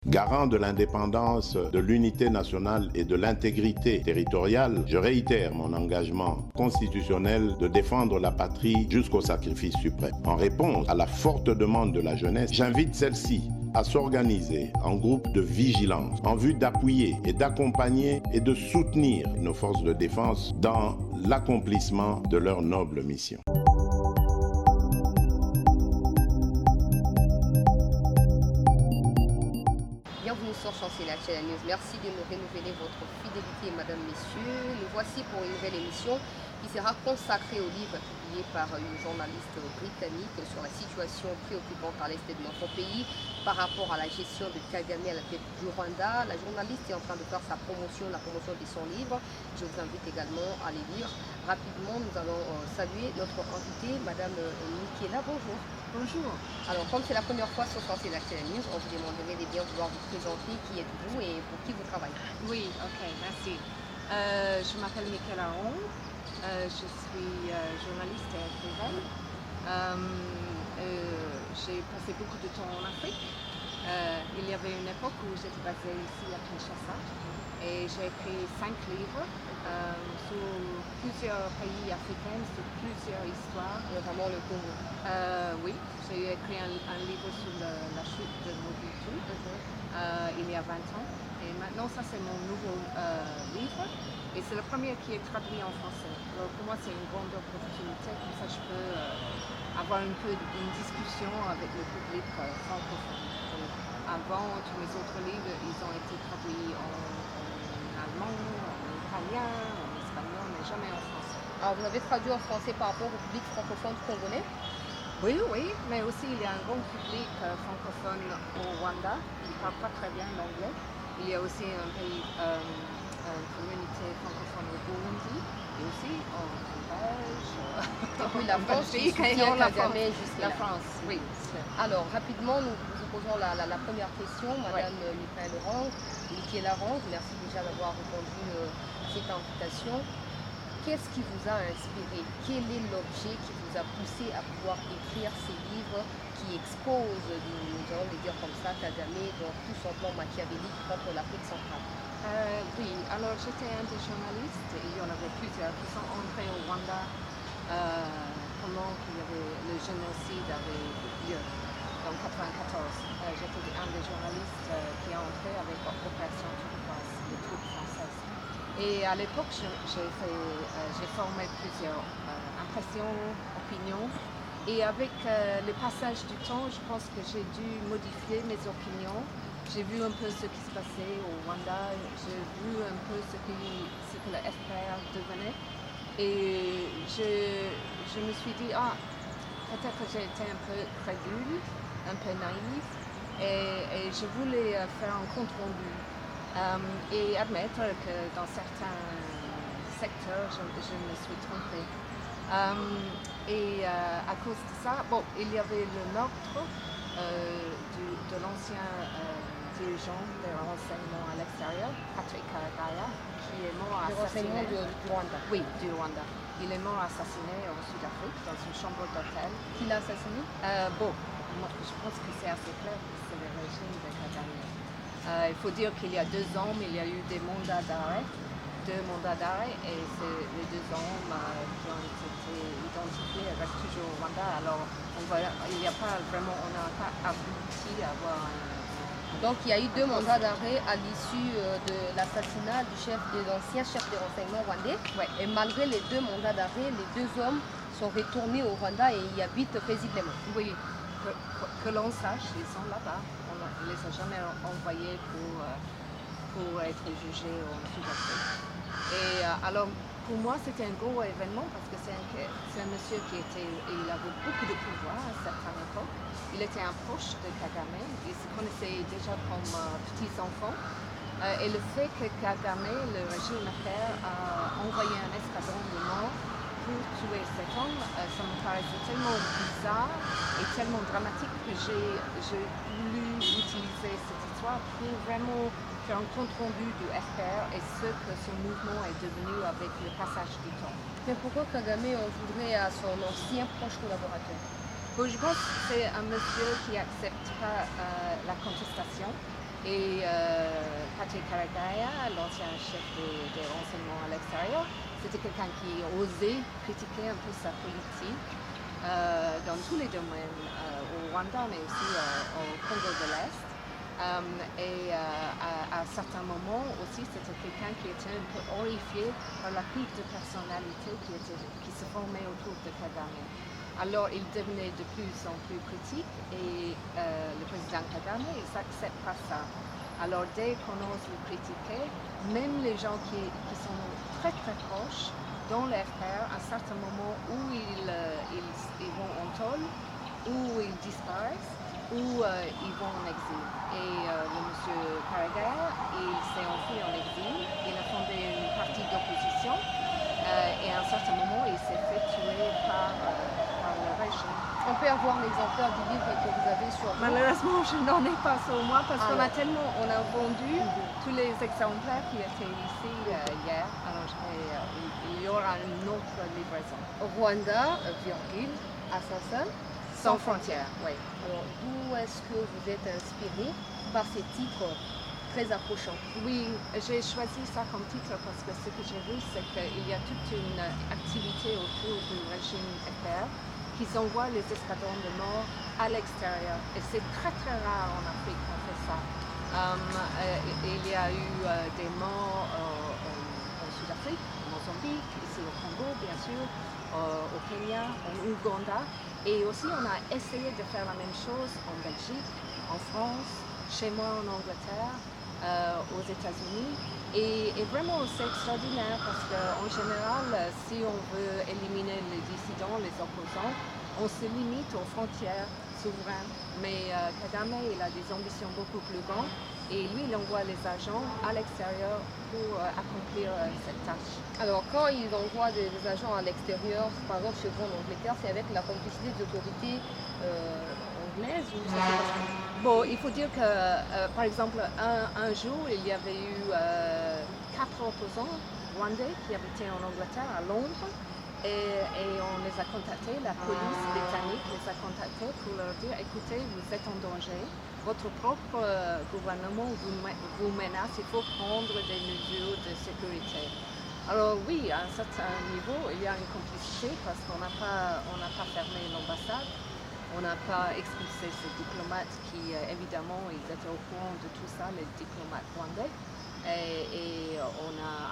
Garant de l'indépendance, de l'unité nationale et de l'intégrité territoriale, je réitère mon engagement constitutionnel de défendre la patrie jusqu'au sacrifice suprême. En réponse à la forte demande de la jeunesse, j'invite celle-ci à s'organiser en groupe de vigilance en vue d'appuyer et d'accompagner et de soutenir nos forces de défense dans l'accomplissement de leur noble mission. Bienvenue sur Chancelier Channel News. Merci de nous renouveler votre fidélité, mesdames, messieurs. Nous voici pour une nouvelle émission qui sera consacrée au livre publié par une journaliste britannique sur la situation préoccupante à l'est de notre pays par rapport à la gestion de Kagame à la tête du Rwanda. La journaliste est en train de faire sa promotion, la promotion de son livre. Je vous invite également à les lire. Rapidement, nous allons saluer notre invitée, madame Michaela. Bonjour. Bonjour. Alors, comme c'est la première fois sur Chancelier Channel News, on vous demanderait de bien vouloir vous présenter qui êtes-vous et pour qui vous travaillez. Oui, ok, merci. Je m'appelle Michaela Ron. Je suis journaliste et écrivaine. J'ai passé beaucoup de temps en Afrique. Il y avait une époque où j'étais basée ici à Kinshasa et j'ai écrit 5 livres sur plusieurs pays africains, sur plusieurs histoires. Notamment le Congo. Oui, j'ai écrit un livre sur la chute de Mobutu il y a 20 ans. Et maintenant, ça c'est mon nouveau livre. Et c'est le premier qui est traduit en français. Alors, pour moi, c'est une grande opportunité. Comme ça, je peux avoir un peu une discussion avec le public francophone. Avant, tous mes autres livres, ils ont été traduits en allemand, en italien, en espagnol, mais jamais en français. Alors, vous avez traduit en français par rapport au public francophone congolais? Oui, oui, mais aussi il y a un grand public francophone au Rwanda. Ils ne parlent pas très bien l'anglais. Il y a aussi une communauté francophone au Burundi et aussi en Belge, Depuis la France, qui soutient Kagame jusqu'à la France. Oui. Alors, rapidement, nous vous posons la première question, madame Michaela Ron. Merci déjà d'avoir répondu à cette invitation. Qu'est-ce qui vous a inspiré? Quel est l'objet qui vous a poussé à pouvoir écrire ces livres qui exposent, nous allons le dire comme ça, Kagame dans tout son plan machiavélique contre l'Afrique centrale? Oui, alors j'étais un des journalistes, et il y en avait plusieurs qui sont entrés au Rwanda pendant qu'il y avait le génocide avait lieu en 1994. J'étais un des journalistes qui est entré avec l'opération turquoise, les troupes françaises. Et à l'époque, j'ai formé plusieurs impressions, opinions. Et avec le passage du temps, je pense que j'ai dû modifier mes opinions. J'ai vu un peu ce qui se passait au Rwanda, j'ai vu un peu ce que le FPR devenait. Et je me suis dit, peut-être que j'ai été un peu crédule, un peu naïve. Et je voulais faire un compte rendu. Et admettre que dans certains secteurs, je me suis trompée. À cause de ça, il y avait le meurtre de l'ancien dirigeant des renseignements à l'extérieur, Patrick Karegeya, qui est mort assassiné. Du Rwanda. Oui, du Rwanda. Il est mort assassiné en Sud-Afrique, dans une chambre d'hôtel. Qui l'a assassiné? Je pense que c'est assez clair que c'est le régime de Kagame. Il faut dire qu'il y a 2 ans, il y a eu des mandats d'arrêt, 2 mandats d'arrêt, et les 2 hommes qui ont été identifiés restent toujours au Rwanda. Alors, on n'a pas abouti à avoir Donc, il y a eu 2 mandats d'arrêt à l'issue de l'assassinat de l'ancien chef des renseignements rwandais. Ouais. Et malgré les 2 mandats d'arrêt, les 2 hommes sont retournés au Rwanda et y habitent paisiblement. Oui, que l'on sache, ils sont là-bas. On ne les a jamais envoyés pour être jugés en Sud-Afrique. Et alors, pour moi, c'était un gros événement parce que c'est un monsieur il avait beaucoup de pouvoir à une certaine époque. Il était un proche de Kagame, ils se connaissaient déjà comme petits enfants. Et le fait que Kagame, le régime FPR, a envoyé un escadron de morts pour tuer cet homme, ça me paraissait tellement bizarre et tellement dramatique que j'ai voulu utiliser cette histoire pour vraiment faire un compte rendu du FPR et ce que son mouvement est devenu avec le passage du temps. Mais pourquoi Kagame en voudrait à son ancien proche collaborateur? Je pense que c'est un monsieur qui n'accepte pas la contestation Et Patrick Karegeya, l'ancien chef des renseignements à l'extérieur, c'était quelqu'un qui osait critiquer un peu sa politique dans tous les domaines, au Rwanda, mais aussi au Congo de l'Est. À certains moments aussi, c'était quelqu'un qui était un peu horrifié par la culte de personnalité qui se formait autour de Kagame. Alors, il devenait de plus en plus critique et le président Kagame, il ne s'accepte pas ça. Alors, dès qu'on ose le critiquer, même les gens qui sont très très proches dans l'FPR, à certains moments où ils vont en tôle, où ils disparaissent, où ils vont en exil. Et le monsieur Karegeya, il s'est enfui en exil, il a fondé une partie d'opposition et à un certain moment, il s'est fait tuer par le régime. On peut avoir l'exemplaire du livre que vous avez sur vous. Malheureusement, je n'en ai pas sur moi parce qu'on a vendu tous les exemplaires qui étaient ici hier. Alors, il y aura une autre livraison. Rwanda, virgule, Assassin. Sans frontières, oui. Alors, d'où est-ce que vous êtes inspiré par ces titres très approchants? Oui, j'ai choisi ça comme titre parce que ce que j'ai vu, c'est qu'il y a toute une activité autour du régime FPR qui envoie les escadrons de mort à l'extérieur. Et c'est très très rare en Afrique qu'on fait ça. Il y a eu des morts en Sud-Afrique, en Mozambique, ici au Congo bien sûr, au Kenya, en Ouganda. Et aussi, on a essayé de faire la même chose en Belgique, en France, chez moi en Angleterre, aux États-Unis. Et vraiment, c'est extraordinaire parce qu'en général, si on veut éliminer les dissidents, les opposants, on se limite aux frontières souveraines. Mais Kagame, il a des ambitions beaucoup plus grandes. Et lui, il envoie les agents à l'extérieur pour accomplir cette tâche. Alors, quand il envoie des agents à l'extérieur, par exemple chez vous en Angleterre, c'est avec la complicité des autorités anglaises ou Bon, il faut dire que, par exemple, un jour, il y avait eu 4 opposants rwandais qui habitaient en Angleterre, à Londres. Et on les a contactés, la police britannique les a contactés pour leur dire, écoutez, vous êtes en danger, votre propre gouvernement vous menace, il faut prendre des mesures de sécurité. Alors oui, à un certain niveau, il y a une complicité parce qu'on n'a pas fermé l'ambassade, on n'a pas expulsé ces diplomates qui, évidemment, ils étaient au courant de tout ça, les diplomates rwandais. Et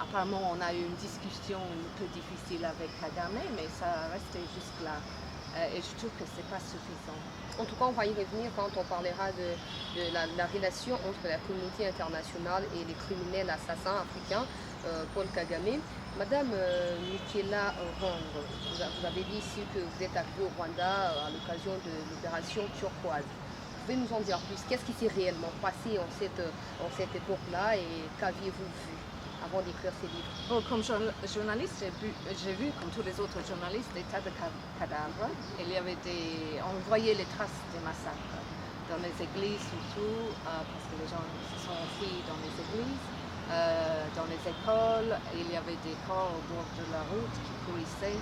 apparemment on a eu une discussion un peu difficile avec Kagame, mais ça restait jusque-là. Et je trouve que ce n'est pas suffisant. En tout cas, on va y revenir quand on parlera de la relation entre la communauté internationale et les criminels assassins africains, Paul Kagame. Madame Michela Rong, vous avez dit ici que vous êtes arrivée au Rwanda à l'occasion de l'opération turquoise. Vous pouvez nous en dire plus? Qu'est-ce qui s'est réellement passé en cette époque-là et qu'aviez-vous vu avant d'écrire ces livres? Bon, comme journaliste, j'ai vu, comme tous les autres journalistes, des tas de cadavres. On voyait les traces des massacres dans les églises surtout, parce que les gens se sont enfuis dans les églises, dans les écoles. Il y avait des corps au bord de la route qui pourrissaient.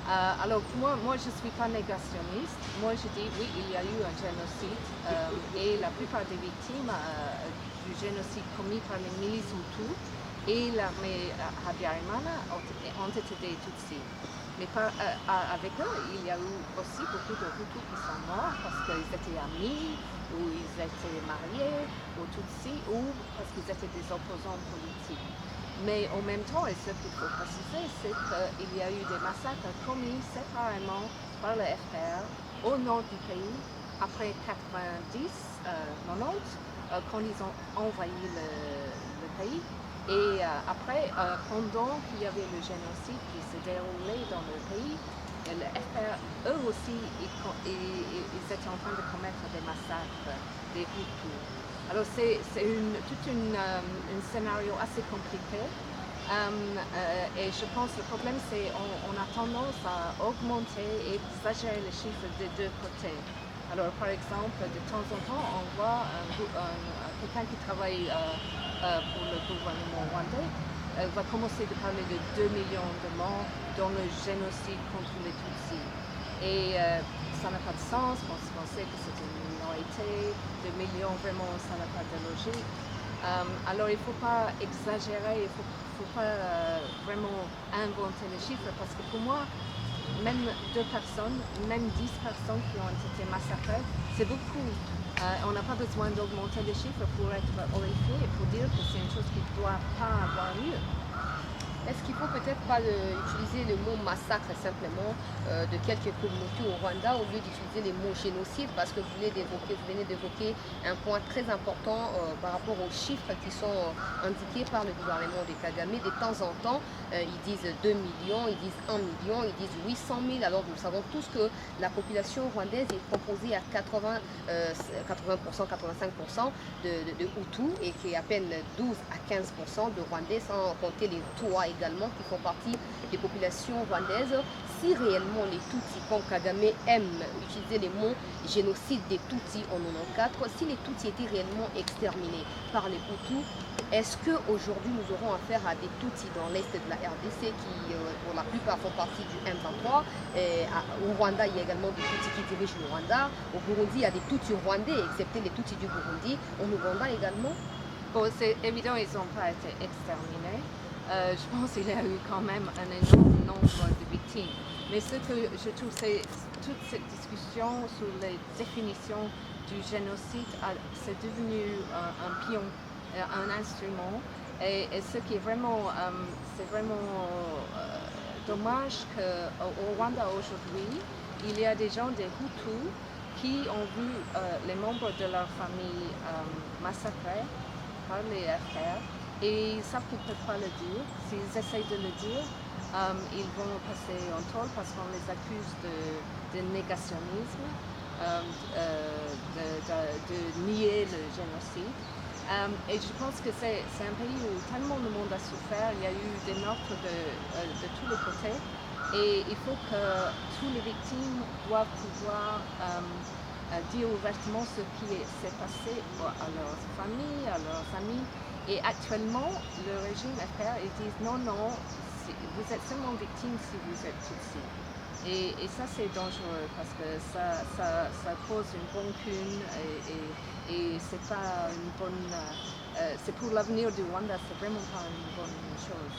Alors moi je ne suis pas négationniste. Moi je dis oui, il y a eu un génocide et la plupart des victimes du génocide commis par les milices Hutus et l'armée Habyarimana ont été des Tutsis. Mais avec eux, il y a eu aussi beaucoup de Hutus qui sont morts parce qu'ils étaient amis, ou ils étaient mariés aux Tutsis, ou parce qu'ils étaient des opposants politiques. Mais en même temps, et ce qu'il faut préciser, c'est qu'il y a eu des massacres commis séparément par le FPR au nord du pays, après 90, 90, quand ils ont envahi le pays. Et après, pendant qu'il y avait le génocide qui se déroulait dans le pays, le FPR, eux aussi, ils étaient en train de commettre des massacres, des Hutus. Alors c'est tout un scénario assez compliqué et je pense que le problème c'est qu'on a tendance à augmenter et exagérer les chiffres des deux côtés. Alors par exemple, de temps en temps, on voit quelqu'un qui travaille pour le gouvernement rwandais va commencer de parler de 2 millions de morts dans le génocide contre les Tutsis. Et ça n'a pas de sens, parce qu'on sait que c'est une minorité, 2 millions, vraiment, ça n'a pas de logique. Alors il ne faut pas exagérer, il ne faut pas vraiment inventer les chiffres, parce que pour moi, même 2 personnes, même 10 personnes qui ont été massacrées, c'est beaucoup. On n'a pas besoin d'augmenter les chiffres pour être horrifié et pour dire que c'est une chose qui ne doit pas avoir lieu. Est-ce qu'il ne faut peut-être pas utiliser le mot massacre simplement de quelques communautés au Rwanda au lieu d'utiliser les mots génocide, parce que vous venez d'évoquer un point très important par rapport aux chiffres qui sont indiqués par le gouvernement de Kagame. De temps en temps, ils disent 2 millions, ils disent 1 million, ils disent 800 000. Alors nous savons tous que la population rwandaise est composée à 80%, 85% de Hutus et qui est à peine 12 à 15% de Rwandais, sans compter les Touaregs également qui font partie des populations rwandaises. Si réellement les Tutsis, comme Kagame aime utiliser les mots génocide des Tutsis en 1994, si les Tutsis étaient réellement exterminés par les Hutus, est-ce qu'aujourd'hui nous aurons affaire à des Tutsis dans l'est de la RDC qui pour la plupart font partie du M23 au Rwanda il y a également des Tutsis qui dirigent le Rwanda, au Burundi il y a des Tutsis rwandais excepté les Tutsis du Burundi, en Ouganda également. Bon, c'est évident, ils n'ont pas été exterminés. Je pense qu'il y a eu quand même un énorme nombre de victimes. Mais ce que je trouve, c'est toute cette discussion sur les définitions du génocide, c'est devenu un pion, un instrument. Et ce qui est vraiment, dommage qu'au Rwanda aujourd'hui, il y a des gens, des Hutus, qui ont vu les membres de leur famille massacrés par les FR. Et ils savent qu'ils ne peuvent pas le dire. S'ils essayent de le dire, ils vont passer en tôle parce qu'on les accuse de négationnisme, de nier le génocide. Et je pense que c'est un pays où tellement le monde a souffert, il y a eu des meurtres de tous les côtés. Et il faut que toutes les victimes doivent pouvoir dire ouvertement ce qui s'est passé à leurs familles, à leurs amis. Et actuellement, le régime FPR, ils disent non, vous êtes seulement victime si vous êtes Tutsi. Et ça, c'est dangereux parce que ça cause une rancune et c'est pas une bonne. C'est pour l'avenir du Rwanda, c'est vraiment pas une bonne chose.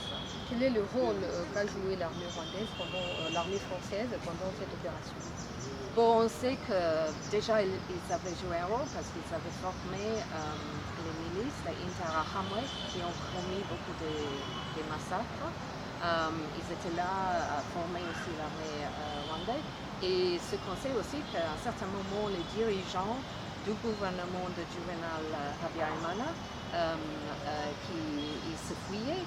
Quel est le rôle qu'a joué l'armée rwandaise l'armée française pendant cette opération? Bon, on sait que déjà ils avaient joué un rôle parce qu'ils avaient formé les milices, les Interahamwe, qui ont commis beaucoup de massacres. Ils étaient là à former aussi l'armée rwandaise. Et ce qu'on sait aussi qu'à un certain moment, les dirigeants du gouvernement de Juvenal Habyarimana, qui se fuyaient,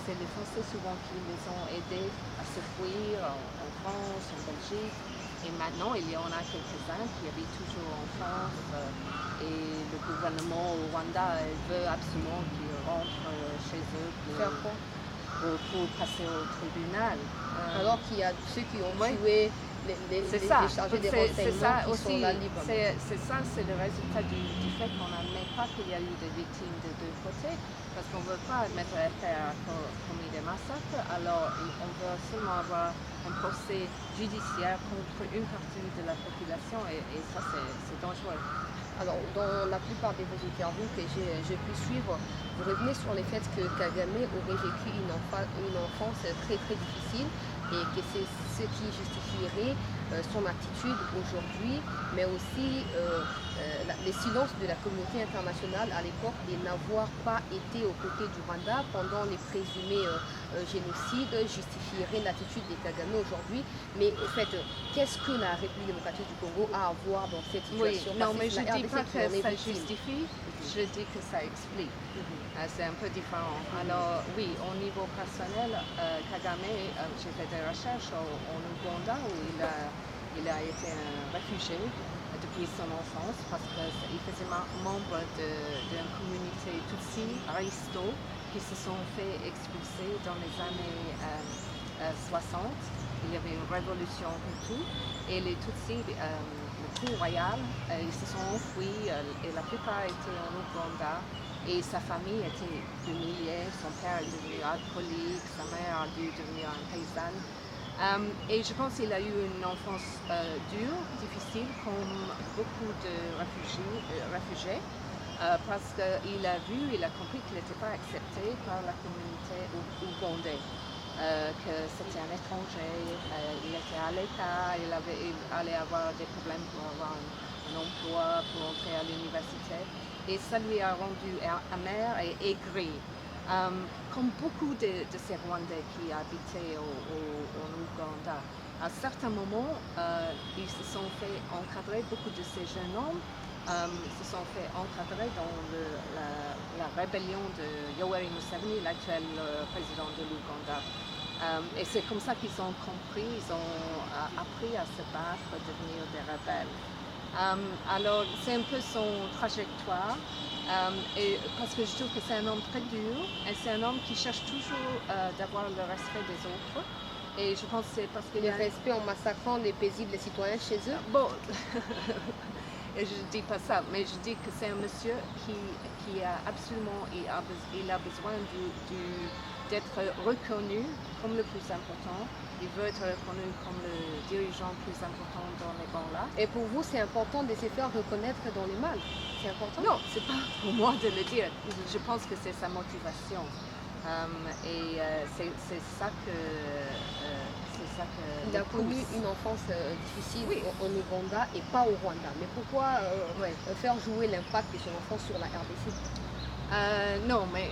c'est les Français souvent qui les ont aidés à se fuir en France, en Belgique. Et maintenant, il y en a quelques-uns qui habitent toujours en France et le gouvernement au Rwanda veut absolument qu'ils rentrent chez eux pour passer au tribunal. Alors qu'il y a ceux qui ont tué les chargés des renseignements qui sont là libres. C'est ça, c'est le résultat du fait qu'on n'admet pas qu'il y a eu des victimes des deux côtés, parce qu'on ne veut pas admettre à FPR commis des massacres, alors on veut seulement avoir un procès judiciaire contre une partie de la population et ça c'est dangereux. Alors, dans la plupart de vos interviews que j'ai pu suivre, vous revenez sur le fait que Kagame aurait vécu une enfance très très difficile et que c'est ce qui justifierait son attitude aujourd'hui, mais aussi les silences de la communauté internationale à l'époque de n'avoir pas été aux côtés du Rwanda pendant les présumés génocides justifierait l'attitude de Kagame aujourd'hui. Mais en fait, qu'est-ce que la République démocratique du Congo a à voir dans cette situation? Non, mais je ne dis pas que ça justifie, je dis que ça explique. C'est un peu différent. Alors oui, au niveau personnel, Kagame, j'ai fait des recherches en Ouganda où il a été un réfugié depuis son enfance parce qu'il faisait membre d'une communauté Tutsi, Aristo, qui se sont fait expulser dans les années 60. Il y avait une révolution Hutu et les Tutsis, le coup royal, ils se sont enfuis et la plupart étaient en Ouganda. Et sa famille était humiliée, son père est devenu alcoolique, sa mère a dû devenir une paysanne. Et je pense qu'il a eu une enfance dure, difficile, comme beaucoup de réfugiés, parce qu'il a vu, il a compris qu'il n'était pas accepté par la communauté ougandaise, que c'était un étranger, il était à l'état, il allait avoir des problèmes pour avoir un emploi, pour entrer à l'université, et ça lui a rendu amer et aigri. Comme beaucoup de ces Rwandais qui habitaient en Ouganda, à certains moments, ils se sont fait encadrer, beaucoup de ces jeunes hommes se sont fait encadrer dans la rébellion de Yoweri Museveni, l'actuel président de l'Ouganda. Et c'est comme ça qu'ils ont compris, ils ont appris à se battre, à devenir des rebelles. Alors c'est un peu son trajectoire. Et parce que je trouve que c'est un homme très dur et c'est un homme qui cherche toujours d'avoir le respect des autres. Et je pense que c'est parce que... Le respect en massacrant les paisibles citoyens chez eux? Bon, je ne dis pas ça, mais je dis que c'est un monsieur qui a absolument, il a besoin d'être reconnu comme le plus important. Il veut être reconnu comme le dirigeant le plus important dans les bancs-là. Et pour vous, c'est important de se faire reconnaître dans le mal? C'est important? Non, c'est pas pour moi de le dire. Je pense que c'est sa motivation. C'est ça que... Il a connu une enfance difficile en Ouganda et pas au Rwanda. Mais pourquoi faire jouer l'impact de son enfance sur la RDC? Non, mais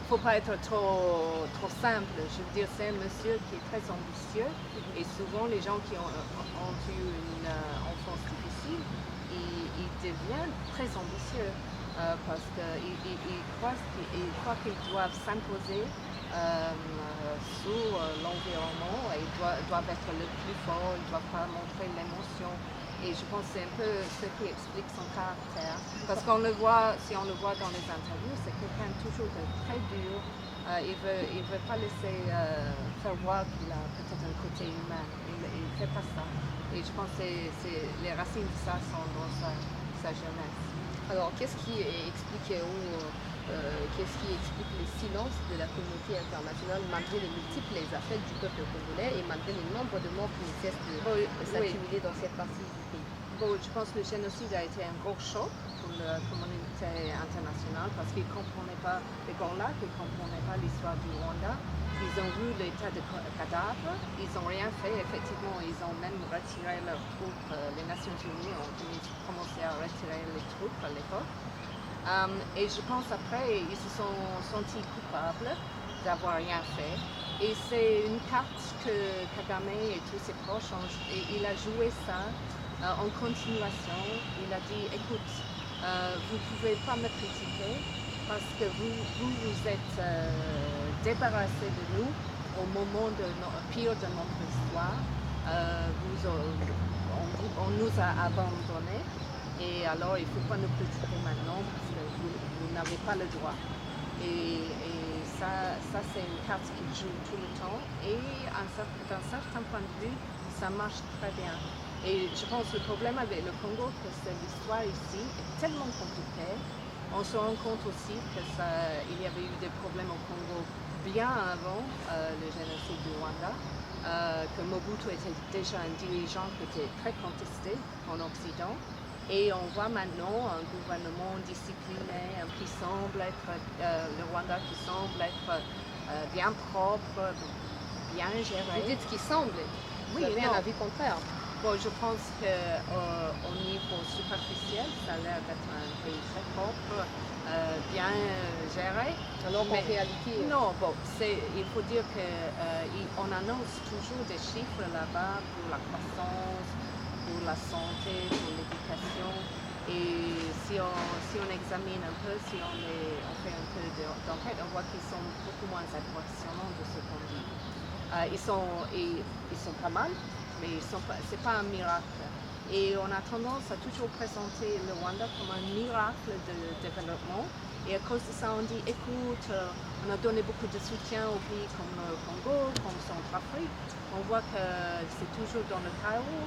faut pas être trop simple. Je veux dire, c'est un monsieur qui est très ambitieux et souvent les gens qui ont eu une enfance difficile, ils deviennent très ambitieux parce qu'ils croient qu'ils doivent s'imposer sur l'environnement et ils doivent être le plus fort, ils ne doivent pas montrer l'émotion. Et je pense que c'est un peu ce qui explique son caractère. Parce qu'on le voit, si on le voit dans les interviews, c'est quelqu'un toujours de très dur. Il veut pas laisser faire voir qu'il a peut-être un côté humain. Il ne fait pas ça. Et je pense que les racines de ça sont dans sa jeunesse. Alors, qu'est-ce qui explique le silence de la communauté internationale malgré les multiples affaires du peuple congolais et malgré le nombre de morts qui ne cessent de s'accumuler dans cette partie du pays? Bon, je pense que le génocide a été un gros choc pour la communauté internationale parce qu'ils ne comprenaient pas les Gaulois, ils ne comprenaient pas l'histoire du Rwanda. Ils ont vu l'état de cadavres, ils n'ont rien fait. Effectivement, ils ont même retiré leurs troupes. Les Nations Unies ont commencé à retirer les troupes à l'époque. Et je pense après, ils se sont sentis coupables d'avoir rien fait. Et c'est une carte que Kagame et tous ses proches il a joué ça en continuation. Il a dit, écoute, vous ne pouvez pas me critiquer parce que vous êtes débarrassés de nous au moment pire de notre histoire. On nous a abandonnés. Et alors, il ne faut pas nous critiquer maintenant parce que vous n'avez pas le droit. Et ça c'est une carte qui joue tout le temps. Et d'un certain point de vue, ça marche très bien. Et je pense que le problème avec le Congo, c'est que l'histoire ici est tellement compliquée. On se rend compte aussi qu'il y avait eu des problèmes au Congo bien avant le génocide du Rwanda. Que Mobutu était déjà un dirigeant qui était très contesté en Occident. Et on voit maintenant un gouvernement discipliné qui semble être, le Rwanda qui semble être bien propre, bien géré. Vous dites qu'il semble, vous avez un avis contraire? Bon, je pense qu'au niveau superficiel, ça a l'air d'être un pays très propre, bien géré. Alors en réalité... Non, bon, il faut dire qu'on annonce toujours des chiffres là-bas pour la croissance, pour la santé, pour l'éducation. Et si on examine un peu, si on fait un peu d'enquête, on voit qu'ils sont beaucoup moins impressionnants de ce qu'on dit. Ils sont pas mal, mais c'est pas un miracle. Et on a tendance à toujours présenter le Rwanda comme un miracle de développement. Et à cause de ça, on dit, écoute, on a donné beaucoup de soutien aux pays comme le Congo, comme Centrafrique. On voit que c'est toujours dans le chaos.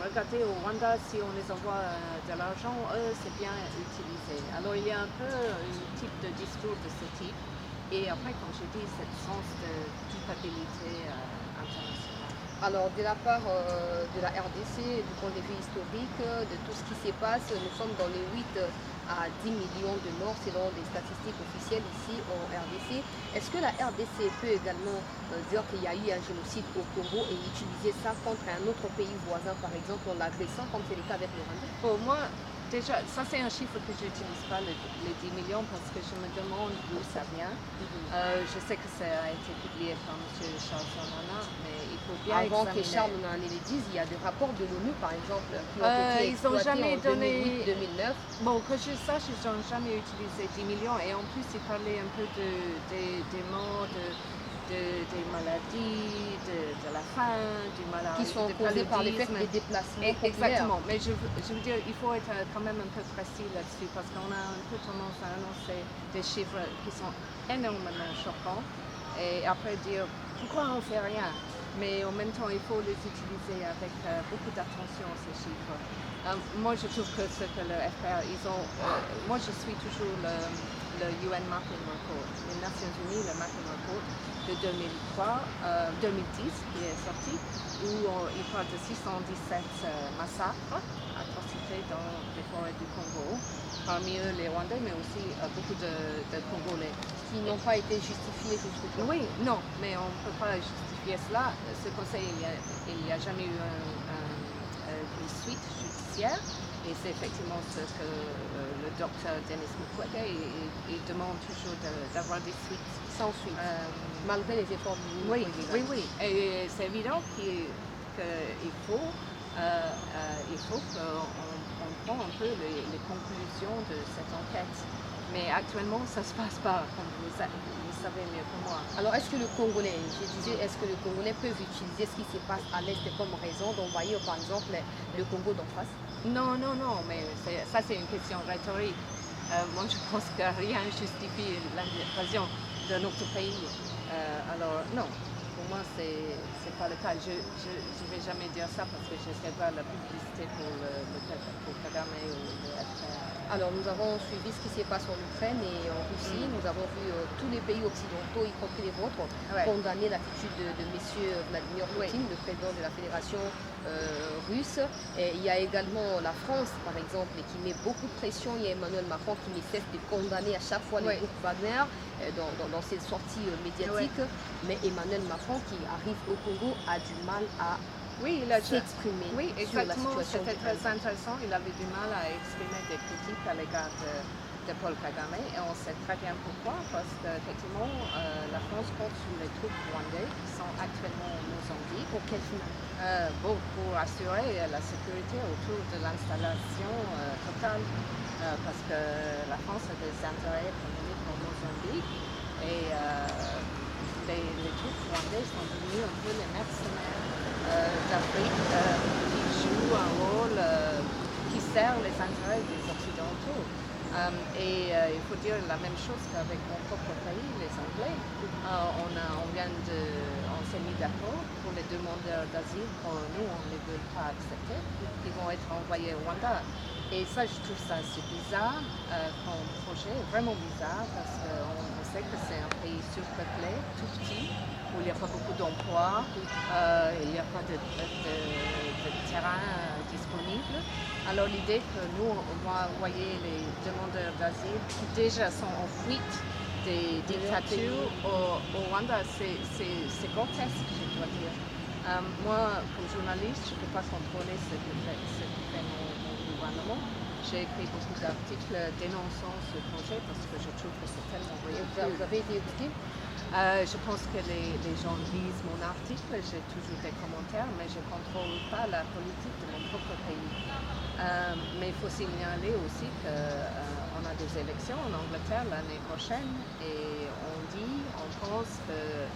Regardez au Rwanda, si on les envoie de l'argent, c'est bien utilisé. Alors il y a un peu un type de discours de ce type. Et après, comme je dis, ce sens de culpabilité international. Alors, de la part de la RDC, du point de vue historique, de tout ce qui se passe, nous sommes dans les 8 à 10 millions de morts selon les statistiques officielles ici en RDC. Est-ce que la RDC peut également dire qu'il y a eu un génocide au Congo et utiliser ça contre un autre pays voisin, par exemple, en l'agressant, comme c'est le cas avec le Rwanda? Pour moi, déjà, ça c'est un chiffre que je n'utilise pas, les 10 millions, parce que je me demande d'où ça vient. Je sais que ça a été publié par M. Charles Sonana, mais il faut bien Avant que examiner. Charles Nana les dise, il y a des rapports de l'ONU, par exemple, qui ont été ils n'ont exploités jamais en donné. 2008-2009. Bon, que je sache, ils n'ont jamais utilisé 10 millions, et en plus, ils parlaient un peu des morts, des maladies, de la faim, du maladie, Qui sont causés par les faits des déplacements populaires. Exactement, mais je veux dire, il faut être quand même un peu précis là-dessus, parce qu'on a un peu tendance à annoncer des chiffres qui sont énormément choquants, et après dire pourquoi on ne fait rien. Mais en même temps, il faut les utiliser avec beaucoup d'attention, ces chiffres. Moi, je trouve que ce que le FPR, moi, je suis toujours le UN Mapping Report, les Nations Unies, le Mapping Report de 2010 qui est sorti, où il parle de 617 massacres, atrocités dans les forêts du Congo, parmi eux les Rwandais, mais aussi beaucoup de Congolais. Qui n'ont pas été justifiés jusqu'au bout. Oui, non, mais on ne peut pas justifier cela. Ce conseil, il n'y a jamais eu une suite judiciaire. Et c'est effectivement ce que le docteur Denis Mukwege il demande toujours d'avoir des suites. Sans suite, malgré les efforts du Oui, oui. Et c'est évident qu'il faut qu'on prenne un peu les conclusions de cette enquête. Mais actuellement, ça ne se passe pas, comme vous savez mieux que moi. Alors, est-ce que le Congolais, est-ce que le Congolais peut utiliser ce qui se passe à l'Est comme raison d'envahir, par exemple, le Congo d'en face? Non, mais ça c'est une question rhétorique. Moi, je pense que rien ne justifie l'invasion d'un autre pays. Alors, non, pour moi, c'est pas le cas. Je ne vais jamais dire ça parce que je ne sais pas la publicité pour Kagame ou le FPR. Alors, nous avons suivi ce qui s'est passé en Ukraine et en Russie. Nous avons vu tous les pays occidentaux, y compris les vôtres, condamner l'attitude de M. Vladimir Poutine, le président de la Fédération russe. Et il y a également la France, par exemple, qui met beaucoup de pression. Il y a Emmanuel Macron qui ne cesse de condamner à chaque fois le groupe Wagner dans ses sorties médiatiques. Mais Emmanuel Macron, qui arrive au Congo, a du mal à s'exprimer sur la situation. C'était très intéressant. Il avait du mal à exprimer des critiques à l'égard de Paul Kagame et on sait très bien pourquoi, parce qu'effectivement la France compte sur les troupes rwandais qui sont actuellement au Mozambique. Pour quel final? Pour assurer la sécurité autour de l'installation totale, parce que la France a des intérêts économiques au Mozambique et les troupes rwandais sont devenues un peu les mercenaires d'Afrique qui jouent un rôle qui sert les intérêts des Occidentaux. Il faut dire la même chose qu'avec mon propre pays, les Anglais. On s'est mis d'accord pour les demandeurs d'asile, nous on ne les veut pas accepter, qui vont être envoyés au Rwanda. Et ça, je trouve ça assez bizarre comme projet, vraiment bizarre, parce qu'on sait que c'est un pays surpeuplé, tout petit, où il n'y a pas beaucoup d'emplois, il n'y a pas de terrain disponible. Alors l'idée que nous, on va envoyer les demandeurs d'asile qui déjà sont en fuite des dictatures au Rwanda, c'est grotesque, je dois dire. Moi, comme journaliste, je ne peux pas contrôler ce que fait mon gouvernement. J'ai écrit beaucoup d'articles dénonçant ce projet parce que je trouve que c'est tellement ridicule. Vous avez été écouté? Je pense que les gens lisent mon article, j'ai toujours des commentaires, mais je ne contrôle pas la politique de mon propre pays. Mais il faut signaler aussi qu'on a des élections en Angleterre l'année prochaine et on pense que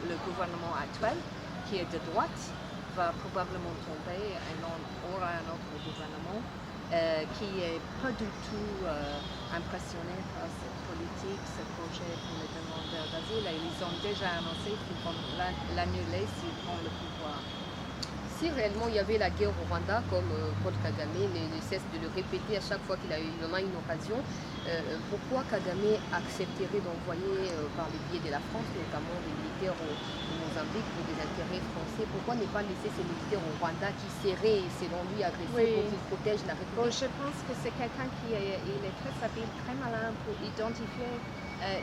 le gouvernement actuel, qui est de droite, va probablement tomber et on aura un autre gouvernement qui n'est pas du tout impressionné par cette politique, ce projet pour les demandeurs d'asile. Et ils ont déjà annoncé qu'ils vont l'annuler s'ils prennent le pouvoir. Si réellement il y avait la guerre au Rwanda, comme Paul Kagame ne cesse de le répéter à chaque fois qu'il en a une occasion, Pourquoi Kagame accepterait d'envoyer par le biais de la France, notamment des militaires au Mozambique pour des intérêts français? Pourquoi ne pas laisser ces militaires au Rwanda qui seraient, selon lui, agressés pour qu'ils protègent la Bon, République? je pense que c'est quelqu'un il est très habile, très malin pour identifier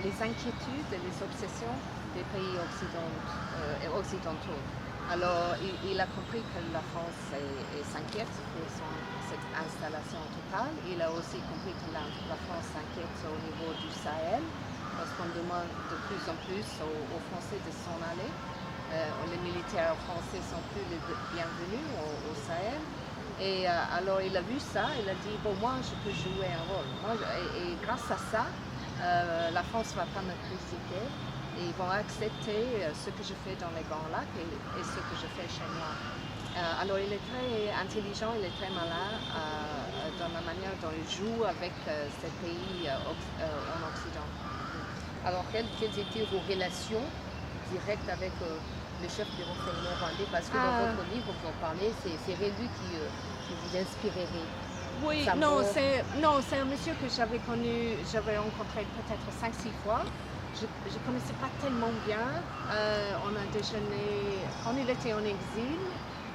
les inquiétudes et les obsessions des pays occidentaux. Alors, il a compris que la France s'inquiète pour cette installation totale. Il a aussi compris que la France s'inquiète au niveau du Sahel, parce qu'on demande de plus en plus aux Français de s'en aller. Les militaires français sont plus les bienvenus au Sahel. Et alors, il a vu ça, il a dit, bon, moi, je peux jouer un rôle. Et grâce à ça, la France ne va pas me critiquer. Et ils vont accepter ce que je fais dans les Grands Lacs et ce que je fais chez moi. Alors il est très intelligent, il est très malin dans la manière dont il joue avec ces pays en Occident. Alors, quelles étaient vos relations directes avec le chef du renseignement rwandais? Parce que dans votre livre, vous en parlez, c'est lui qui vous inspirerait. Oui, non, c'est un monsieur que j'avais connu, j'avais rencontré peut-être 5-6 fois. Je ne connaissais pas tellement bien. On a déjeuné, quand il était en exil,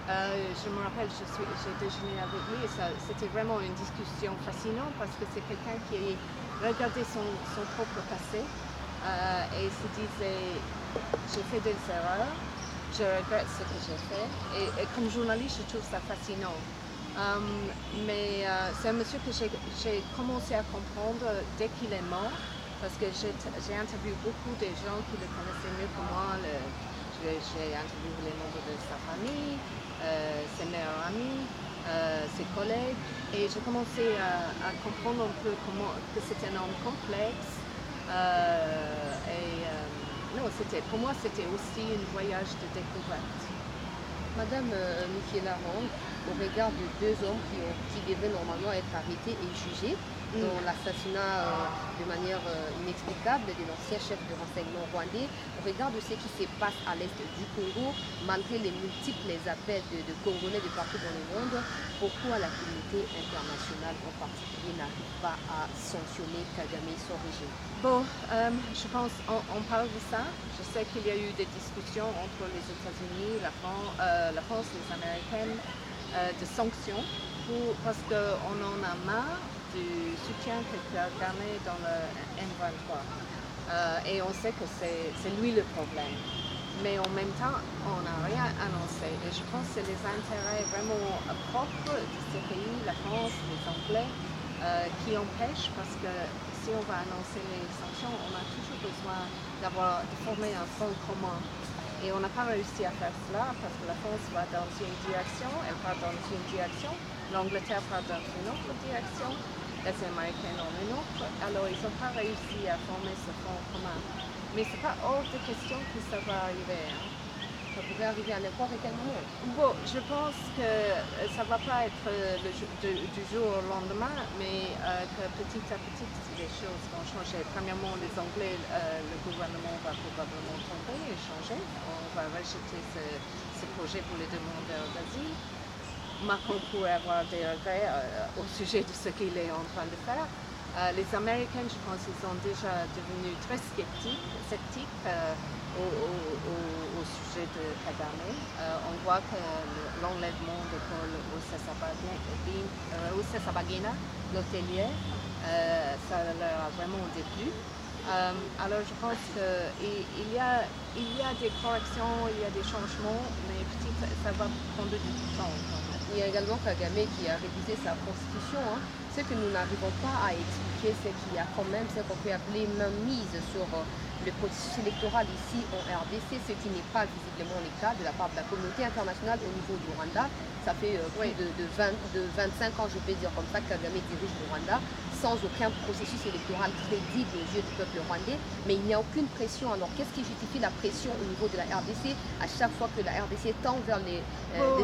je me rappelle, j'ai déjeuné avec lui et c'était vraiment une discussion fascinante parce que c'est quelqu'un qui regardait son propre passé et se disait, j'ai fait des erreurs, je regrette ce que j'ai fait. Et comme journaliste, je trouve ça fascinant. Mais c'est un monsieur que j'ai commencé à comprendre dès qu'il est mort. Parce que j'ai interviewé beaucoup de gens qui le connaissaient mieux que moi. J'ai interviewé les membres de sa famille, ses meilleurs amis, ses collègues. Et j'ai commencé à comprendre un peu que c'était un homme complexe. Pour moi, c'était aussi un voyage de découverte. Madame Michaela Rong, au regard de deux hommes qui devaient normalement être arrêtés et jugés dans l'assassinat de manière inexplicable de l'ancien chef de renseignement rwandais, au regard de ce qui se passe à l'est du Congo, malgré les multiples appels de Congolais de partout dans le monde, pourquoi la communauté internationale en particulier n'arrive pas à sanctionner Kagame et son régime? Bon, je pense, on parle de ça. Je sais qu'il y a eu des discussions entre les États-Unis, la France, les Américaines, de sanctions, parce qu'on en a marre du soutien que Kagame dans le M23. Et on sait que c'est lui le problème. Mais en même temps, on n'a rien annoncé. Et je pense que c'est les intérêts vraiment propres de ces pays, la France, les Anglais, qui empêchent, parce que si on va annoncer les sanctions, on a toujours besoin de former un front commun. Et on n'a pas réussi à faire cela parce que la France va dans une direction, elle part dans une direction, l'Angleterre part dans une autre direction, les Américains dans une autre. Alors ils n'ont pas réussi à former ce front commun. Mais ce n'est pas hors de question que ça va arriver. Ça pourrait arriver à n'importe quel moment. Bon, je pense que ça ne va pas être du jour au lendemain, mais que petit à petit, les choses vont changer. Premièrement, les Anglais, le gouvernement va probablement tomber et changer. On va rejeter ce projet pour les demandeurs d'asile. Macron pourrait avoir des regrets au sujet de ce qu'il est en train de faire. Les Américains, je pense qu'ils sont déjà devenus très sceptiques au sujet de Kagame. On voit que l'enlèvement de Paul Rusesabagina, l'hôtelier, ça leur a vraiment déplu. Alors je pense qu'il y a des corrections, il y a des changements, mais ça va prendre du temps. Il y a également Kagame qui a révisé sa constitution. Ce que nous n'arrivons pas à expliquer, c'est qu'il y a quand même ce qu'on peut appeler mainmise sur le processus électoral ici en RDC, ce qui n'est pas visiblement le cas de la part de la communauté internationale au niveau du Rwanda. Ça fait plus de 25 ans, je peux dire comme ça, que Kagame dirige le Rwanda sans aucun processus électoral crédible aux yeux du peuple rwandais, mais il n'y a aucune pression. Alors qu'est-ce qui justifie la pression au niveau de la RDC à chaque fois que la RDC tend vers les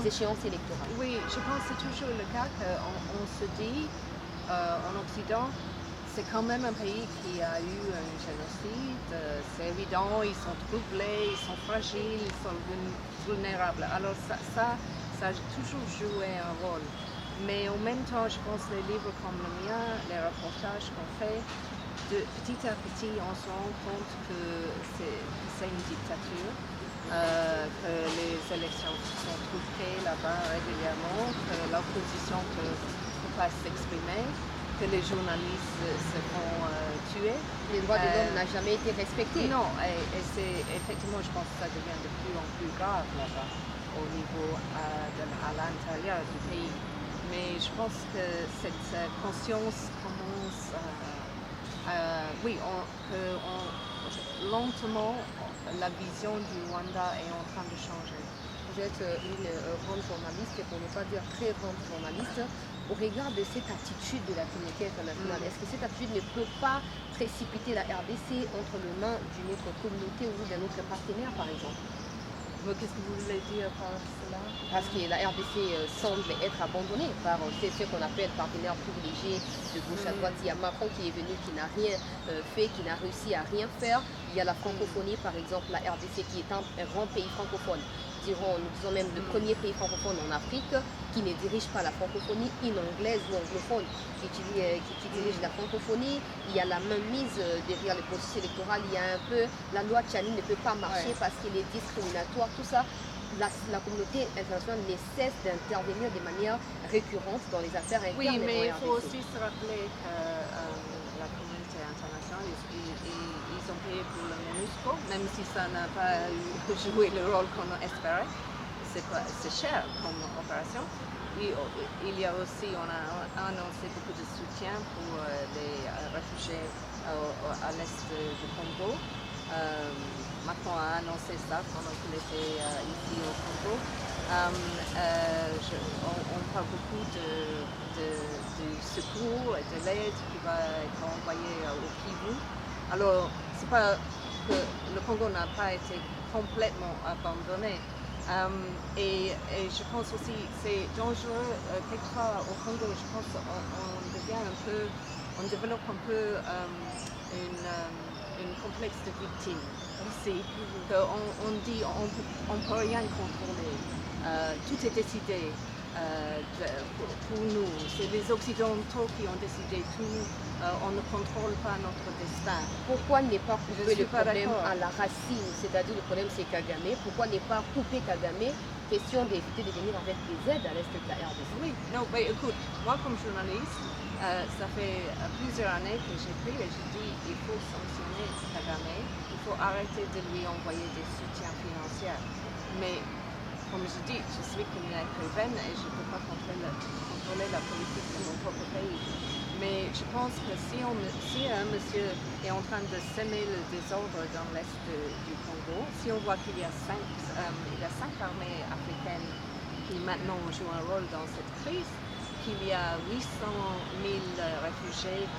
échéances électorales? Oui, je pense que c'est toujours le cas qu'on se dit en Occident, c'est quand même un pays qui a eu un génocide, c'est évident, ils sont troublés, ils sont fragiles, ils sont vulnérables. Alors ça a toujours joué un rôle. Mais en même temps, je pense que les livres comme le mien, les reportages qu'on fait, petit à petit, on se rend compte que c'est une dictature, que les élections sont truquées là-bas régulièrement, que l'opposition ne peut pas s'exprimer, que les journalistes se font tuer. Les droits de l'homme n'ont jamais été respectés. Non, et c'est effectivement, je pense que ça devient de plus en plus grave là-bas, au niveau à l'intérieur du pays. Mais je pense que cette conscience commence lentement, la vision du Rwanda est en train de changer. Vous êtes une grande journaliste, et pour ne pas dire très grande journaliste. Au regard de cette attitude de la communauté internationale, est-ce que cette attitude ne peut pas précipiter la RDC entre les mains d'une autre communauté ou d'un autre partenaire, par exemple? Qu'est-ce que vous voulez dire par cela? Parce que la RDC semble être abandonnée par ce qu'on appelle partenaires privilégiés de gauche à droite. Il y a Macron qui est venu, qui n'a rien fait, qui n'a réussi à rien faire. Il y a la francophonie, par exemple, la RDC qui est un grand pays francophone. Nous disons même le premier pays francophone en Afrique qui ne dirige pas la francophonie, une anglaise ou anglophone qui dirige la francophonie. Il y a la mainmise derrière le processus électoral. Il y a un peu, la loi Tchani ne peut pas marcher parce qu'elle est discriminatoire, tout ça. La communauté internationale ne cesse d'intervenir de manière récurrente dans les affaires internes. Oui, mais il faut aussi se rappeler que la communauté internationale, ils ont payé pour le MONUSCO, même si ça n'a pas joué le rôle qu'on espérait. C'est cher comme opération. Il y a aussi, on a annoncé beaucoup de soutien pour les réfugiés à l'est du Congo. Macron a annoncé ça pendant qu'il était ici au Congo. On parle beaucoup du secours et de l'aide qui va être envoyée au Kivu. Alors, c'est pas que le Congo n'a pas été complètement abandonné. Et je pense aussi que c'est dangereux quelquefois au Congo. Je pense on développe un peu une complexe de victime aussi. On dit on peut rien contrôler. Tout est décidé pour nous. C'est les Occidentaux qui ont décidé tout. On ne contrôle pas notre destin. Pourquoi ne pas couper le problème à la racine? C'est-à-dire le problème c'est Kagame. Pourquoi ne pas couper Kagame? Question d'éviter de venir avec des aides à l'est de la RDC. Oui, non, mais écoute, moi comme journaliste, ça fait plusieurs années que j'écris et je dis il faut sanctionner Kagame, il faut arrêter de lui envoyer des soutiens financiers. Mais comme je dis, je suis comme une écrivaine et je ne peux pas contrôler la politique de mon propre pays. Mais je pense que si un monsieur est en train de semer le désordre dans l'est du Congo, si on voit qu'il y a cinq armées africaines qui maintenant jouent un rôle dans cette crise, qu'il y a 800 000 réfugiés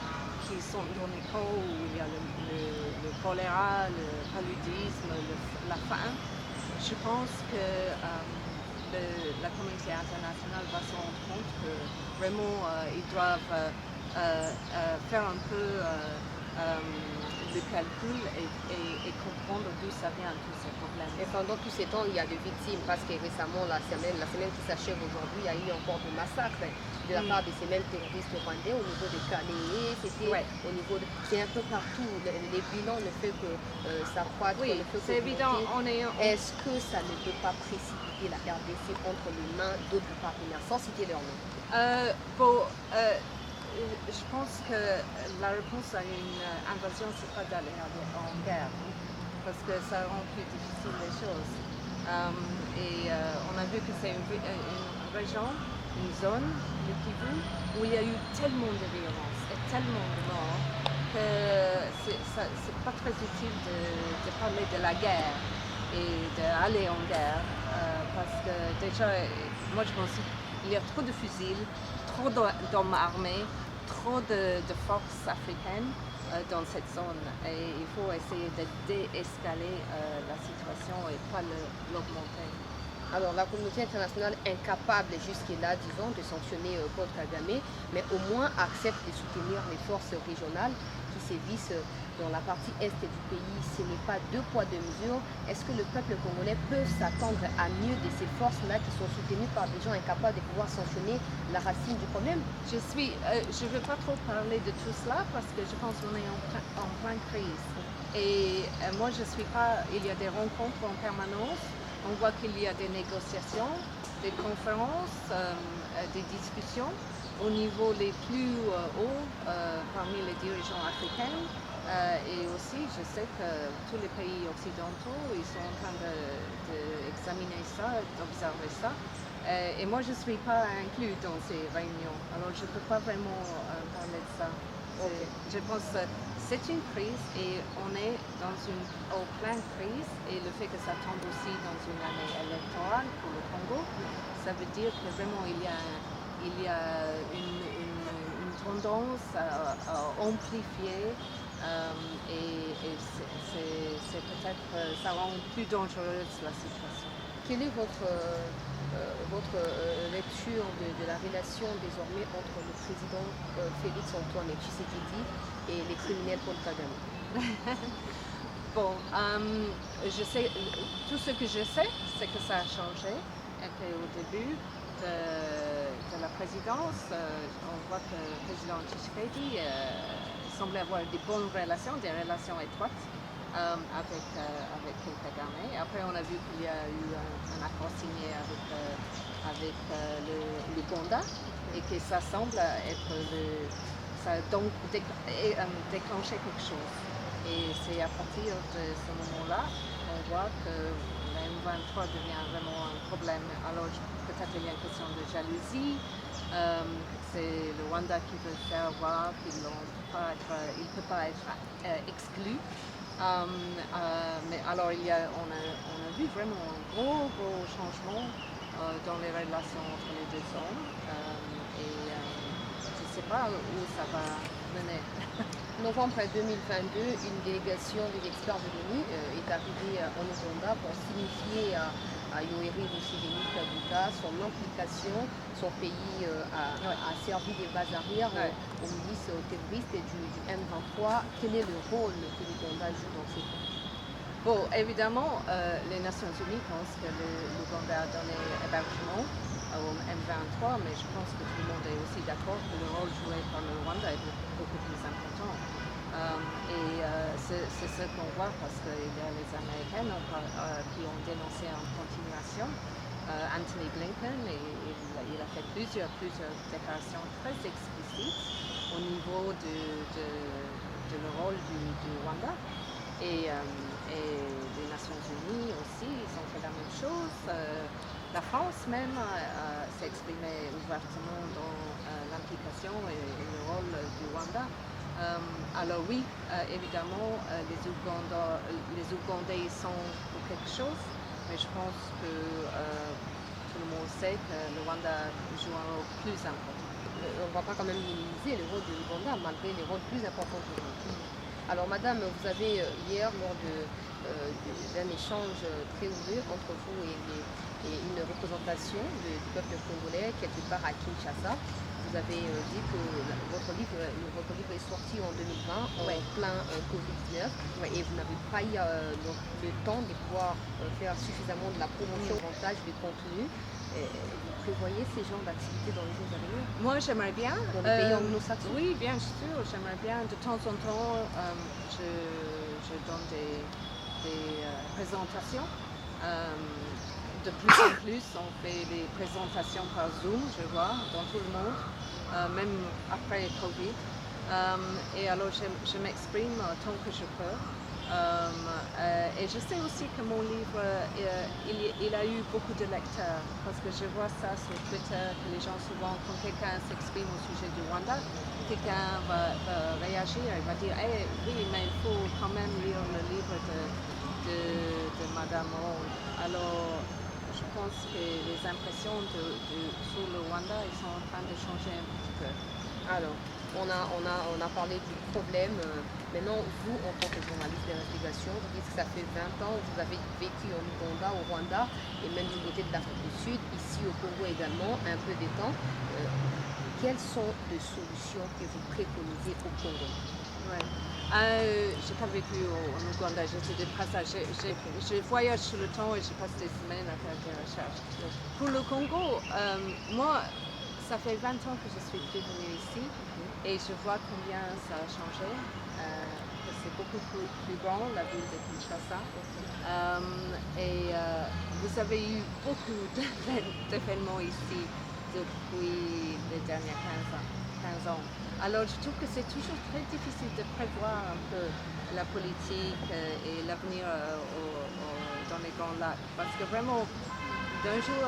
qui sont dans les camps où il y a le choléra, le paludisme, la faim, je pense que la communauté internationale va se rendre compte que vraiment ils doivent faire un peu le calcul et comprendre d'où ça vient tous ces problèmes. Et pendant tous ces temps, il y a des victimes parce que récemment, la semaine qui s'achève aujourd'hui, il y a eu encore des massacres de la part de ces mêmes terroristes rwandais au niveau de Calais, au niveau de... C'est un peu partout, les bilans ne fait que s'accroître. Oui, c'est évident. Est-ce que ça ne peut pas précipiter la RDC entre les mains d'autres partenaires, sans citer leur nom? Je pense que la réponse à une invasion, c'est pas d'aller en guerre, parce que ça rend plus difficile les choses. On a vu que c'est une région, une zone, le Kivu, où il y a eu tellement de violence et tellement de morts que c'est pas très utile de parler de la guerre et d'aller en guerre, parce que déjà, moi je pense qu'il y a trop de fusils, trop d'hommes armés, trop de forces africaines dans cette zone et il faut essayer de déescaler la situation et pas l'augmenter. Alors la communauté internationale incapable jusque-là, disons, de sanctionner Paul Kagame, mais au moins accepte de soutenir les forces régionales qui sévissent dans la partie est du pays. Ce n'est pas deux poids, deux mesures. Est-ce que le peuple congolais peut s'attendre à mieux de ces forces-là qui sont soutenues par des gens incapables de pouvoir sanctionner la racine du problème? Je ne veux pas trop parler de tout cela parce que je pense qu'on est en pleine crise. Et moi, je suis pas. Il y a des rencontres en permanence. On voit qu'il y a des négociations, des conférences, des discussions au niveau les plus hauts parmi les dirigeants africains. Et aussi, je sais que tous les pays occidentaux, ils sont en train d'examiner ça, d'observer ça. Et moi, je ne suis pas inclus dans ces réunions. Alors, je ne peux pas vraiment parler de ça. Okay. Je pense que c'est une crise et on est dans une pleine crise. Et le fait que ça tombe aussi dans une année électorale pour le Congo, ça veut dire que vraiment il y a une tendance à amplifier et c'est peut-être, ça rend plus dangereuse la situation. Quelle est votre lecture de la relation désormais entre le président Félix Antoine Tshisekedi et les criminels Paul Kagame? Bon, je sais, tout ce que je sais, c'est que ça a changé et qu'au début de la présidence, on voit que le président Tshisekedi semblait avoir des bonnes relations, des relations étroites avec Kagame. Après, on a vu qu'il y a eu un accord signé avec l'Ouganda et que ça semble être ça a donc déclenché quelque chose. Et c'est à partir de ce moment-là qu'on voit que la M23 devient vraiment un problème. Alors peut-être il y a une question de jalousie. C'est le Rwanda qui veut faire voir qu'il ne peut pas être exclu. Mais alors on a vu vraiment un gros changement dans les relations entre les deux hommes. Je ne sais pas où ça va mener. Novembre 2022, une délégation des experts de l'ONU est arrivée en Ouganda pour signifier à Yoweri Museveni Kaguta son implication. Son pays a servi des bases arrières aux milices terroristes du M23. Quel est le rôle que l'Ouganda joue dans ces cas? Bon, évidemment, les Nations Unies pensent que l'Ouganda a donné hébergement au M23, mais je pense que tout le monde est aussi d'accord que le rôle joué par le Rwanda est beaucoup plus important. C'est ce qu'on voit parce qu'il y a les Américains qui ont dénoncé en continuation Anthony Blinken et il a fait plusieurs déclarations très explicites au niveau de le rôle du Rwanda. Et les Nations Unies aussi, ils ont fait la même chose. La France même s'est exprimée ouvertement dans l'implication et le rôle du Rwanda. Alors oui, évidemment, les Ougandais sont pour quelque chose, mais je pense que tout le monde sait que le Rwanda joue un rôle plus important. On ne va pas quand même minimiser le rôle de l'Ouganda malgré les rôles plus importants du Rwanda. Alors madame, vous avez hier, lors d'un échange très ouvert entre vous et une représentation du peuple congolais quelque part à Kinshasa, vous avez dit que votre livre est sorti en 2020 en plein Covid-19 et vous n'avez pas eu le temps de pouvoir faire suffisamment de la promotion, davantage de contenu. Vous prévoyez ces genres d'activités dans les jours à venir? Moi, j'aimerais bien. Dans les pays anglo-saxons? Oui, bien sûr, j'aimerais bien. De temps en temps, je donne des présentations. De plus en plus, on fait des présentations par Zoom, je vois, dans tout le monde, même après Covid. Et alors, je m'exprime tant que je peux. Et je sais aussi que mon livre, il a eu beaucoup de lecteurs, parce que je vois ça sur Twitter, que les gens souvent, quand quelqu'un s'exprime au sujet du Rwanda, quelqu'un va réagir, il va dire hey, oui, mais il faut quand même lire le livre de Madame Ron. Alors, je pense que les impressions sur le Rwanda, ils sont en train de changer un petit peu. Alors, on a parlé du problème. Maintenant, vous, en tant que journaliste d'investigation, vous dites que ça fait 20 ans que vous avez vécu en Ouganda, au Rwanda, et même du côté de l'Afrique du Sud, ici au Congo également, un peu des temps. Quelles sont les solutions que vous préconisez au Congo? Ouais. J'ai pas vécu en Ouganda, j'étais de passage. Je voyage tout le temps et je passe des semaines à faire des recherches. Pour le Congo, moi, ça fait 20 ans que je suis plus venue ici et je vois combien ça a changé. Que c'est beaucoup plus grand, la ville de Kinshasa. Vous avez eu beaucoup d'événements ici depuis les dernières 15 ans. Alors je trouve que c'est toujours très difficile de prévoir un peu la politique et l'avenir dans les grands lacs. Parce que vraiment, d'un jour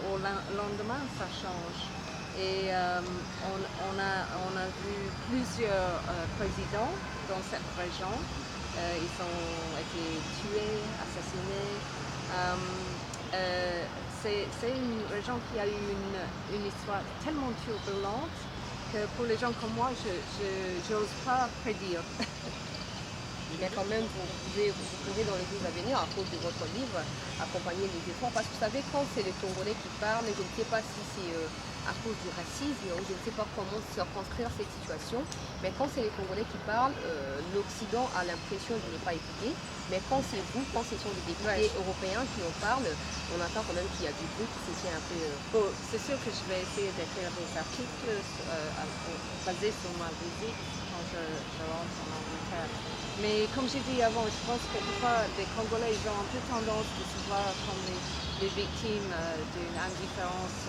au lendemain, ça change. Et on a vu plusieurs présidents dans cette région. Ils ont été tués, assassinés. C'est une région qui a eu une histoire tellement turbulente que pour les gens comme moi, je n'ose pas prédire. Mais quand même, vous pouvez dans les jours à venir, à cause de votre livre, accompagner les efforts. Parce que vous savez, quand c'est les Congolais qui parlent, je ne sais pas si c'est à cause du racisme, ou je ne sais pas comment circonscrire cette situation, mais quand c'est les Congolais qui parlent, l'Occident a l'impression de ne pas écouter. Mais quand c'est vous, quand ce sont les députés européens qui en parlent, on attend quand même qu'il y a du bruit qui se tient un peu. Bon, c'est sûr que je vais essayer d'écrire des articles basés sur ma visite quand je rentre en Angleterre. Mais comme j'ai dit avant, je pense que parfois les Congolais ils ont un peu tendance de se voir comme les victimes d'une indifférence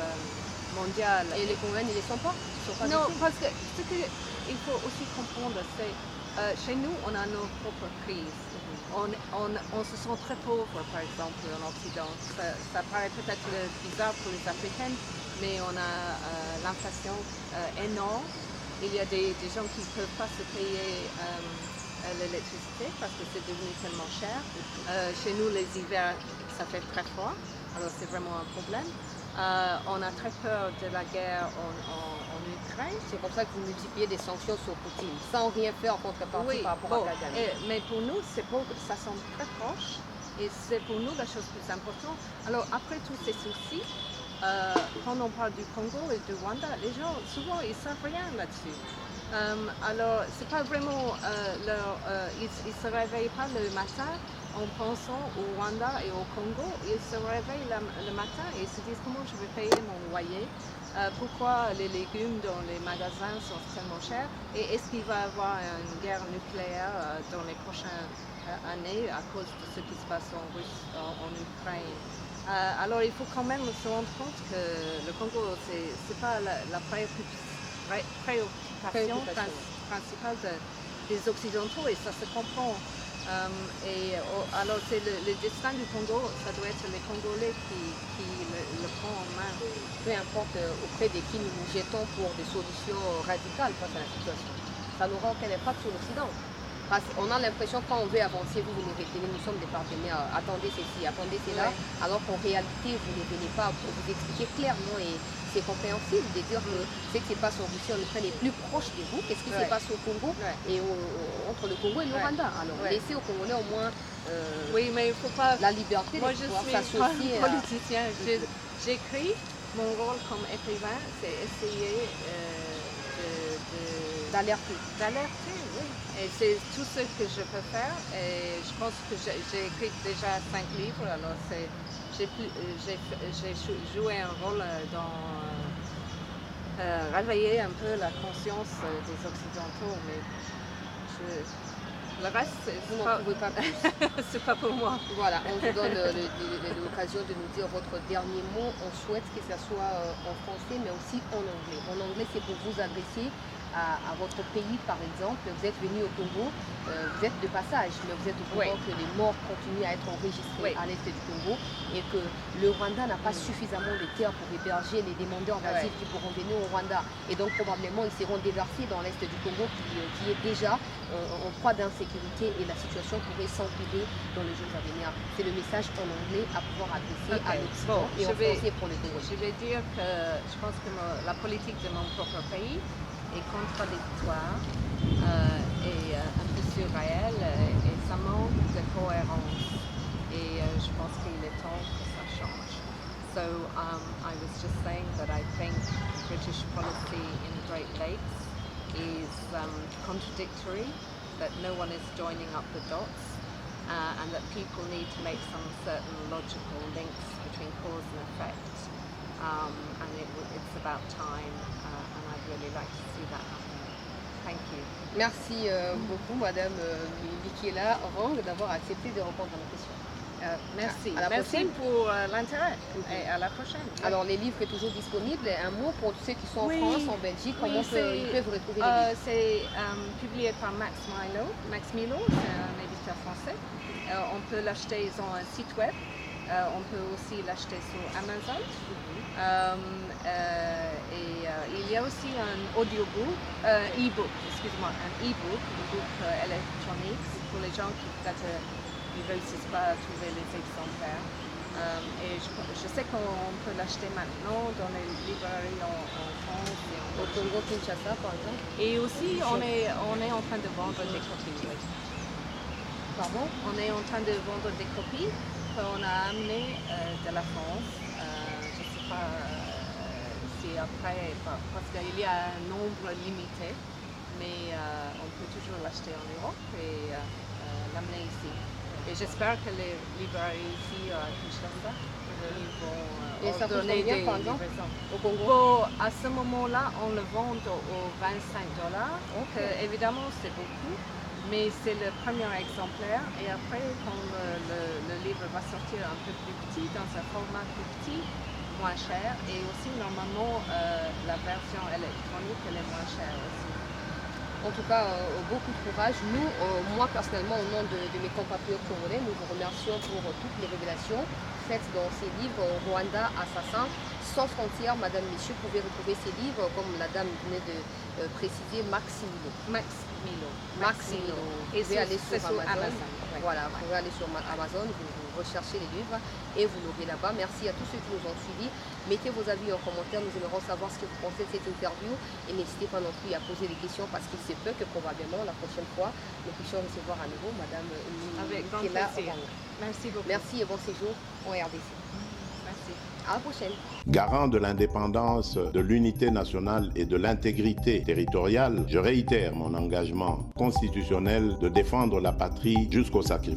mondiale. Et les Congolais ne les sont pas, non, parce que ce qu'il faut aussi comprendre, c'est chez nous, on a nos propres crises. On se sent très pauvre, par exemple, en Occident. Ça paraît peut-être bizarre pour les Africains, mais on a l'inflation énorme. Il y a des gens qui ne peuvent pas se payer l'électricité parce que c'est devenu tellement cher. Chez nous, les hivers, ça fait très froid, alors c'est vraiment un problème. On a très peur de la guerre en Ukraine. C'est comme ça que vous multipliez des sanctions sur Poutine, sans rien faire en contrepartie par rapport à Kagame. Mais pour nous, ça semble très proche et c'est pour nous la chose plus importante. Alors après tous ces soucis, quand on parle du Congo et du Rwanda, les gens, souvent, ils ne savent rien là-dessus. Alors, c'est pas vraiment ils ne se réveillent pas le matin en pensant au Rwanda et au Congo. Ils se réveillent le matin et ils se disent comment je vais payer mon loyer, pourquoi les légumes dans les magasins sont tellement chers et est-ce qu'il va y avoir une guerre nucléaire dans les prochaines années à cause de ce qui se passe en Ukraine. Alors il faut quand même se rendre compte que le Congo, c'est pas la préoccupation principale des Occidentaux et ça se comprend. Alors c'est le destin du Congo, ça doit être les Congolais qui le prend en main. Peu importe auprès de qui nous nous jetons pour des solutions radicales face à la situation. Ça n'aura aucun impact sur l'Occident. Parce qu'on a l'impression quand on veut avancer, vous nous retenez, nous sommes des partenaires, attendez ceci, attendez cela, alors qu'en réalité vous ne venez pas pour vous expliquer clairement et c'est compréhensible de dire que ce qui se passe en Russie, en Ukraine est plus proche de vous, qu'est-ce qui se passe au Congo et entre le Congo et le Rwanda. Alors laissez aux Congolais au moins oui, mais il faut pas... la liberté Moi, de je pouvoir suis s'associer. politicien. J'écris, mon rôle comme écrivain, c'est essayer d'alerter, oui. Et c'est tout ce que je peux faire. Et je pense que j'ai écrit déjà 5 livres. Alors j'ai joué un rôle dans réveiller un peu la conscience des Occidentaux. Mais le reste, vous n'en trouvez pas plus. C'est pas pour moi. Voilà, on vous donne l'occasion de nous dire votre dernier mot. On souhaite que ce soit en français, mais aussi en anglais. En anglais, c'est pour vous adresser à votre pays, par exemple. Vous êtes venu au Congo, vous êtes de passage, mais vous êtes au courant que les morts continuent à être enregistrés à l'est du Congo et que le Rwanda n'a pas suffisamment de terres pour héberger les demandeurs d'asile qui pourront venir au Rwanda. Et donc, probablement, ils seront déversés dans l'est du Congo qui est déjà en proie d'insécurité et la situation pourrait s'empirer dans les jours à venir. C'est le message en anglais à pouvoir adresser à l'Occident et en français pour les Congolais. Je vais dire que je pense que la politique de mon propre pays est contradictoire et un peu surréelle et ça manque de cohérence et je pense qu'il est temps que ça change. So I was just saying that I think British policy in the Great Lakes is contradictory, that no one is joining up the dots, and that people need to make some certain logical links between cause and effect. And it's about time, and I'd really like to see that happen. Thank you. Merci beaucoup, Madame Michaela Rang, d'avoir accepté de répondre à nos questions. Merci. À la Merci prochaine. pour l'intérêt et à la prochaine. Alors, les livres est toujours disponible. Un mot pour tous ceux qui sont en Oui. France, en Belgique, comment Oui, ils peuvent retrouver les livres? c'est publié par Max Milo, c'est un éditeur français. On peut l'acheter, ils ont un site web. On peut aussi l'acheter sur Amazon. Il y a aussi un audiobook, e-book, excuse-moi, un e-book, un book électronique pour les gens qui peut-être ne réussissent pas à trouver les exemplaires. Et je sais qu'on peut l'acheter maintenant dans les librairies en France et en Au Congo Kinshasa, par exemple. Et aussi, on est en train de vendre des copies. Pardon? On est en train de vendre des copies qu'on a amenées de la France. Je ne sais pas si après, parce qu'il y a un nombre limité, mais on peut toujours l'acheter en Europe et l'amener ici. Et j'espère que les librairies ici à Kinshasa ils Et ça vont coûte donner combien, des par exemple, livraisons. au Congo? Bon, à ce moment-là, on le vend aux $25. Ok. Évidemment, c'est beaucoup, mais c'est le premier exemplaire. Et après, quand le livre va sortir un peu plus petit, dans un format plus petit, moins cher. Et aussi, normalement, la version électronique, elle est moins chère aussi. En tout cas, beaucoup de courage. Nous, moi personnellement, au nom de mes compatriotes congolais, nous vous remercions pour toutes les révélations faites dans ces livres Rwanda, Assassin, sans frontières. Madame, Messieurs, vous pouvez retrouver ces livres, comme la dame venait de préciser, Max Milo. Max Milo. Vous Et pouvez aller sur c'est Amazon. Ouais. Voilà, vous pouvez aller sur Amazon, vous recherchez les livres et vous l'aurez là-bas. Merci à tous ceux qui nous ont suivis. Mettez vos avis en commentaire, nous aimerons savoir ce que vous pensez de cette interview. Et n'hésitez pas non plus à poser des questions parce qu'il se peut que probablement la prochaine fois, nous puissions recevoir à nouveau Madame Avec grand Michaela plaisir. Rang. Merci beaucoup. Merci et bon séjour au RDC. Merci. À la prochaine. Garant de l'indépendance, de l'unité nationale et de l'intégrité territoriale, je réitère mon engagement constitutionnel de défendre la patrie jusqu'au sacrifice.